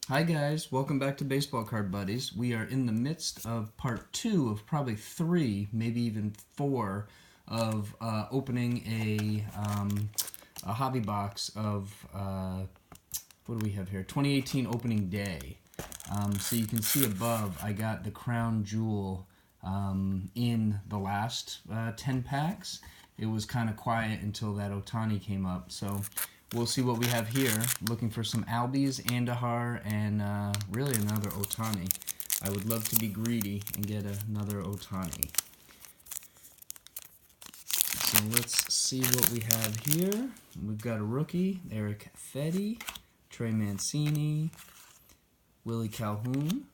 Hi guys, welcome back to Baseball Card Buddies. We are in the midst of part 2 of probably 3, maybe even 4 of opening a hobby box of, what do we have here? 2018 opening day. So you can see above I got the Crown Jewel in the last 10 packs. It was kind of quiet until that Ohtani came up. So we'll see what we have here. Looking for some Albies, Andahar, and really another Ohtani. I would love to be greedy and get another Ohtani. So let's see what we have here. We've got a rookie, Eric Fedde, Trey Mancini, Willie Calhoun,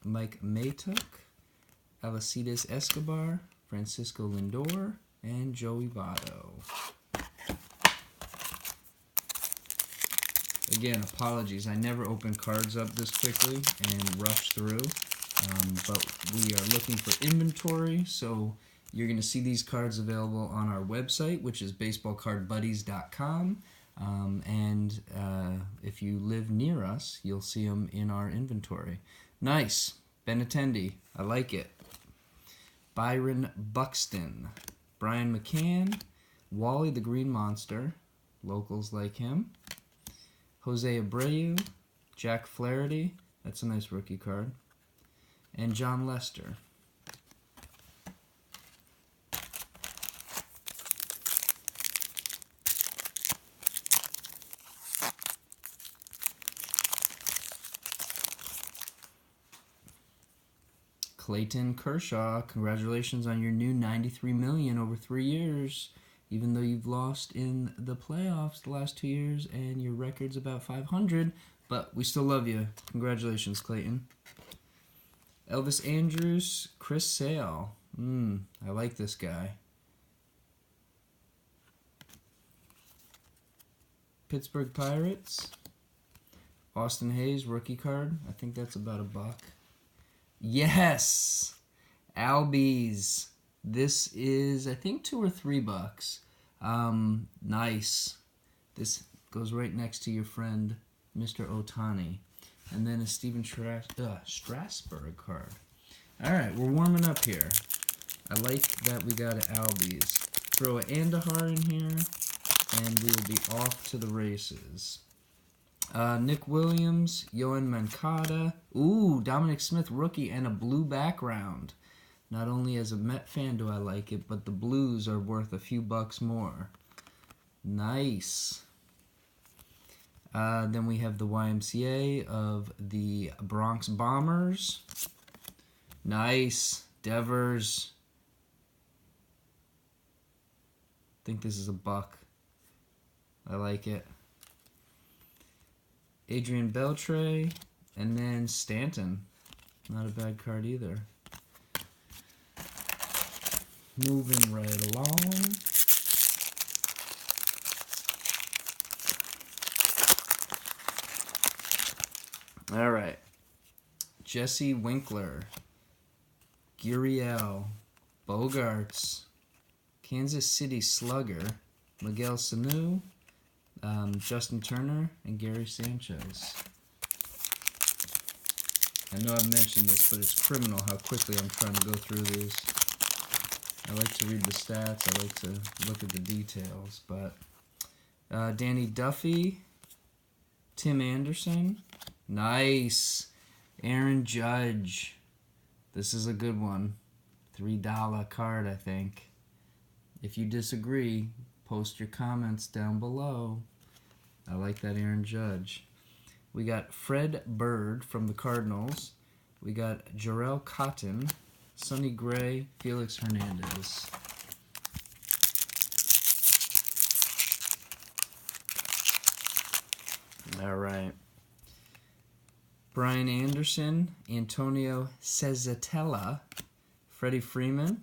Mike Maytuk, Alcides Escobar, Francisco Lindor, and Joey Votto. Again, apologies. I never open cards up this quickly and rush through, but we are looking for inventory, so you're going to see these cards available on our website, which is baseballcardbuddies.com, and if you live near us, you'll see them in our inventory. Nice. Benintendi. I like it. Byron Buxton. Brian McCann. Wally the Green Monster. Locals like him. Jose Abreu, Jack Flaherty, that's a nice rookie card, and John Lester. Clayton Kershaw, congratulations on your new $93 million over 3 years. Even though you've lost in the playoffs the last 2 years and your record's about 500, but we still love you. Congratulations, Clayton. Elvis Andrus, Chris Sale. I like this guy. Pittsburgh Pirates. Austin Hayes, rookie card. I think that's about $1. Yes! Albies. This is, I think, $2 or $3. Nice. This goes right next to your friend, Mr. Ohtani. And then a Steven Strasburg card. Alright, we're warming up here. I like that we got an Albies. Throw an Andahar in here, and we will be off to the races. Nick Williams, Yohan Moncada. Ooh, Dominic Smith, rookie, and a blue background. Not only as a Met fan do I like it, but the blues are worth a few bucks more. Nice. Then we have the YMCA of the Bronx Bombers. Nice. Devers. I think this is $1. I like it. Adrian Beltre. And then Stanton. Not a bad card either. Moving right along. All right. Jesse Winkler. Gurriel. Bogarts. Kansas City Slugger. Miguel Sanu. Justin Turner. And Gary Sanchez. I know I've mentioned this, but it's criminal how quickly I'm trying to go through these. I like to read the stats. I like to look at the details. But Danny Duffy, Tim Anderson, nice. Aaron Judge, this is a good one. $3 card, I think. If you disagree, post your comments down below. I like that Aaron Judge. We got Fred Bird from the Cardinals. We got Jarrell Cotton, Sonny Gray, Felix Hernandez. All right. Brian Anderson, Antonio Senzatella, Freddie Freeman.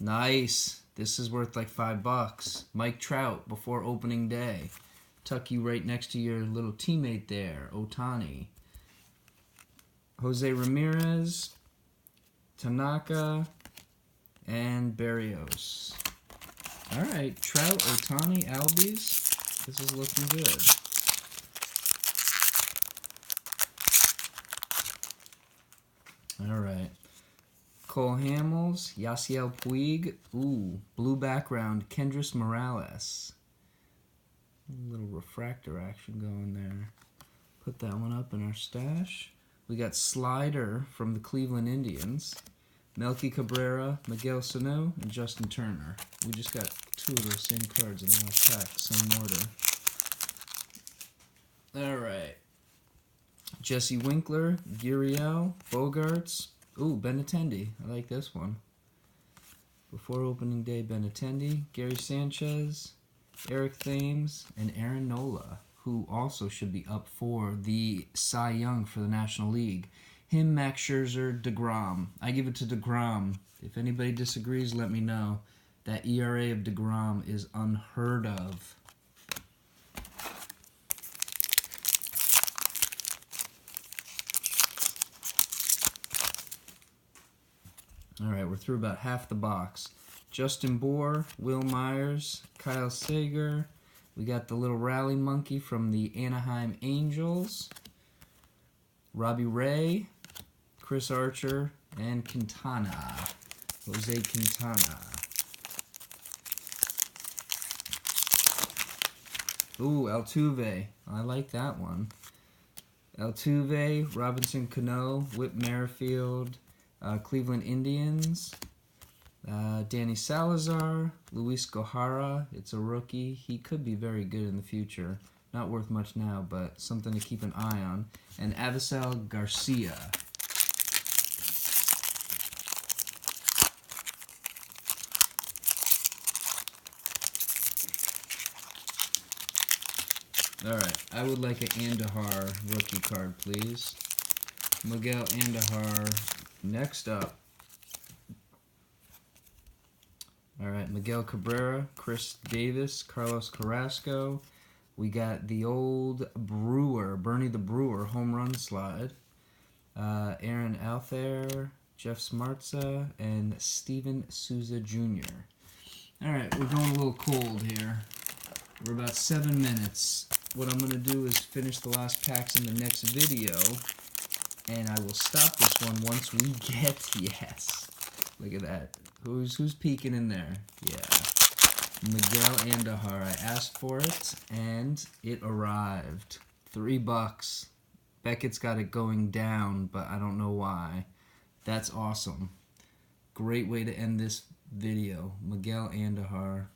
Nice. This is worth like $5. Mike Trout before opening day. Tuck you right next to your little teammate there, Ohtani. Jose Ramirez, Tanaka, and Berrios. All right, Trout, Ohtani, Albies. This is looking good. All right. Cole Hamels, Yasiel Puig. Ooh, blue background, Kendrys Morales. A little refractor action going there. Put that one up in our stash. We got Slider from the Cleveland Indians. Melky Cabrera, Miguel Sano, and Justin Turner. We just got two of those same cards in the last pack, same order. All right. Jesse Winkler, Gurriel, Bogarts. Ooh, Benintendi. I like this one. Before opening day, Benintendi, Gary Sanchez, Eric Thames, and Aaron Nola, who also should be up for the Cy Young for the National League. Him, Max Scherzer, DeGrom. I give it to DeGrom. If anybody disagrees, let me know. That ERA of DeGrom is unheard of. All right, we're through about half the box. Justin Bour, Will Myers, Kyle Seager. We got the little rally monkey from the Anaheim Angels. Robbie Ray, Chris Archer, and Quintana. Jose Quintana. Ooh, Altuve. I like that one. Altuve, Robinson Cano, Whit Merrifield, Cleveland Indians, Danny Salazar, Luis Gohara. It's a rookie. He could be very good in the future. Not worth much now, but something to keep an eye on. And Avisel Garcia. Alright, I would like an Andahar rookie card, please. Miguel Andahar. Next up. Alright, Miguel Cabrera, Chris Davis, Carlos Carrasco. We got the old Brewer, Bernie the Brewer, home run slide. Aaron Althair, Jeff Smartza, and Steven Souza Jr. Alright, we're going a little cold here. We're about 7 minutes. What I'm going to do is finish the last packs in the next video, and I will stop this one once we get, yes, look at that. Who's peeking in there? Yeah. Miguel Andahar. I asked for it, and it arrived. $3. Beckett's got it going down, but I don't know why. That's awesome. Great way to end this video. Miguel Andahar.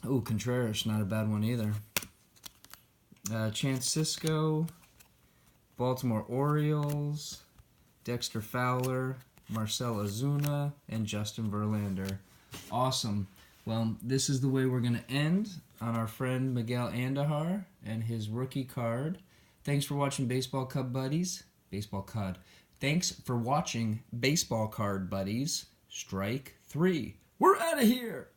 Oh, Contreras, not a bad one either. Chance Sisco, Baltimore Orioles, Dexter Fowler, Marcell Ozuna, and Justin Verlander. Awesome. Well, this is the way we're going to end on our friend Miguel Andahar and his rookie card. Thanks for watching Baseball Card Buddies. Baseball Card. Thanks for watching Baseball Card Buddies. Strike 3. We're out of here.